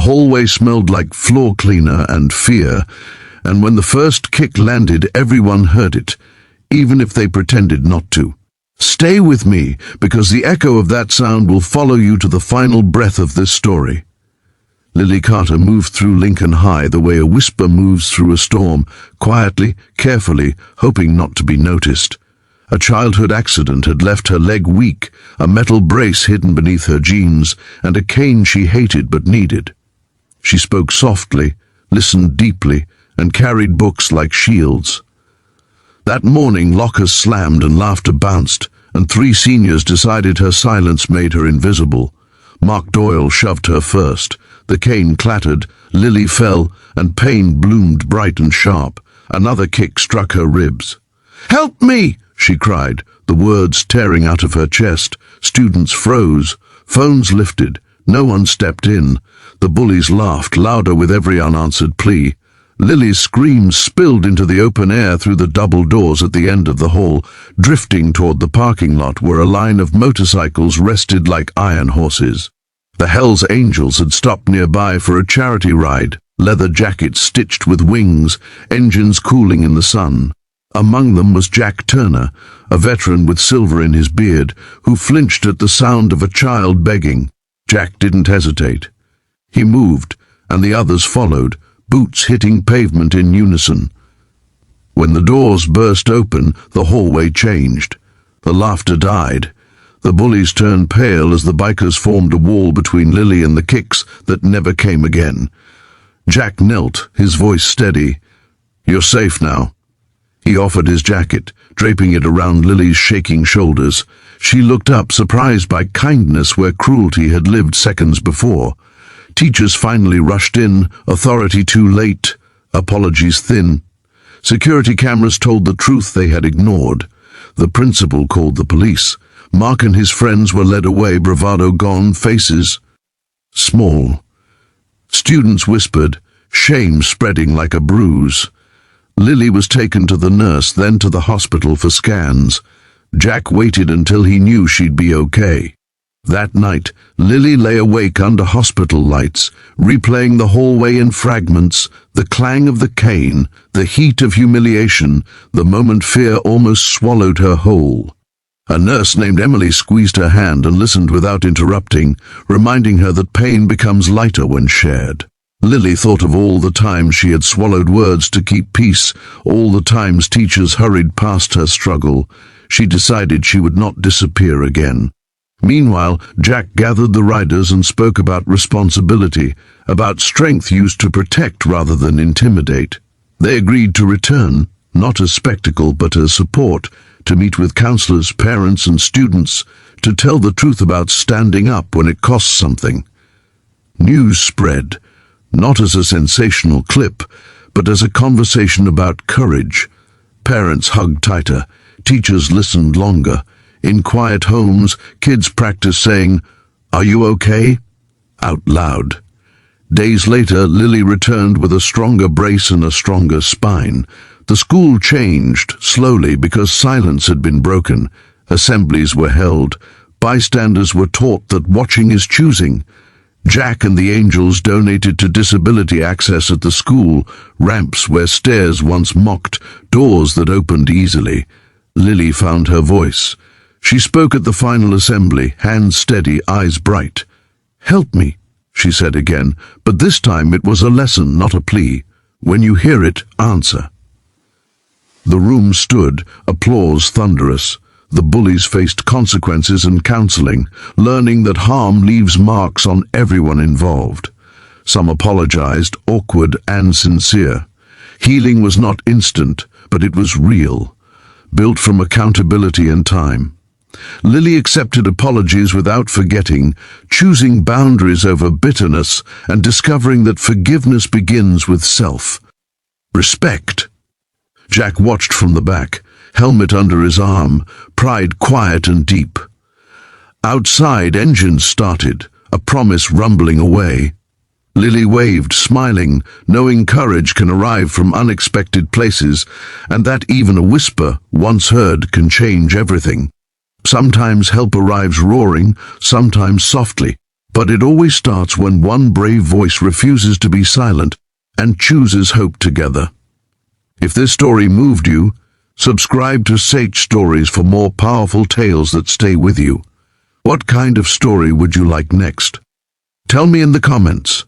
hallway smelled like floor cleaner and fear, and when the first kick landed, everyone heard it, even if they pretended not to. Stay with me, because the echo of that sound will follow you to the final breath of this story. Lily Carter moved through Lincoln High the way a whisper moves through a storm, quietly, carefully, hoping not to be noticed. A childhood accident had left her leg weak, a metal brace hidden beneath her jeans, and a cane she hated but needed. She spoke softly, listened deeply, and carried books like shields. That morning, lockers slammed and laughter bounced, and 3 seniors decided her silence made her invisible. Mark Doyle shoved her first. The cane clattered, Lily fell, and pain bloomed bright and sharp. Another kick struck her ribs. "Help me!" she cried, the words tearing out of her chest. Students froze. Phones lifted. No one stepped in. The bullies laughed louder with every unanswered plea. Lily's screams spilled into the open air through the double doors at the end of the hall, drifting toward the parking lot where a line of motorcycles rested like iron horses. The Hells Angels had stopped nearby for a charity ride, leather jackets stitched with wings, engines cooling in the sun. Among them was Jack Turner, a veteran with silver in his beard, who flinched at the sound of a child begging. Jack didn't hesitate. He moved, and the others followed, boots hitting pavement in unison. When the doors burst open, the hallway changed. The laughter died. The bullies turned pale as the bikers formed a wall between Lily and the kicks that never came again. Jack knelt, his voice steady. "You're safe now." He offered his jacket, draping it around Lily's shaking shoulders. She looked up, surprised by kindness where cruelty had lived seconds before. Teachers finally rushed in, authority too late, apologies thin. Security cameras told the truth they had ignored. The principal called the police. Mark and his friends were led away, bravado gone, faces small. Students whispered, shame spreading like a bruise. Lily was taken to the nurse, then to the hospital for scans. Jack waited until he knew she'd be okay. That night, Lily lay awake under hospital lights, replaying the hallway in fragments, the clang of the cane, the heat of humiliation, the moment fear almost swallowed her whole. A nurse named Emily squeezed her hand and listened without interrupting, reminding her that pain becomes lighter when shared. Lily thought of all the times she had swallowed words to keep peace, all the times teachers hurried past her struggle. She decided she would not disappear again. Meanwhile, Jack gathered the riders and spoke about responsibility, about strength used to protect rather than intimidate. They agreed to return, not as spectacle but as support, to meet with counselors, parents and students, to tell the truth about standing up when it costs something. News spread, not as a sensational clip, but as a conversation about courage. Parents hugged tighter, teachers listened longer. In quiet homes, kids practiced saying, "Are you okay?" out loud. Days later, Lily returned with a stronger brace and a stronger spine. The school changed, slowly, because silence had been broken. Assemblies were held. Bystanders were taught that watching is choosing. Jack and the Angels donated to disability access at the school, ramps where stairs once mocked, doors that opened easily. Lily found her voice. She spoke at the final assembly, hands steady, eyes bright. "Help me," she said again, but this time it was a lesson, not a plea. When you hear it, answer. The room stood, applause thunderous. The bullies faced consequences and counseling, learning that harm leaves marks on everyone involved. Some apologized, awkward and sincere. Healing was not instant, but it was real, built from accountability and time. Lily accepted apologies without forgetting, choosing boundaries over bitterness and discovering that forgiveness begins with self-respect. Jack watched from the back, helmet under his arm, pride quiet and deep. Outside, engines started, a promise rumbling away. Lily waved, smiling, knowing courage can arrive from unexpected places, and that even a whisper, once heard, can change everything. Sometimes help arrives roaring, sometimes softly, But it always starts when one brave voice refuses to be silent and chooses hope together. If this story moved you, subscribe to Sage Stories for more powerful tales that stay with you. What kind of story would you like next? Tell me in the comments.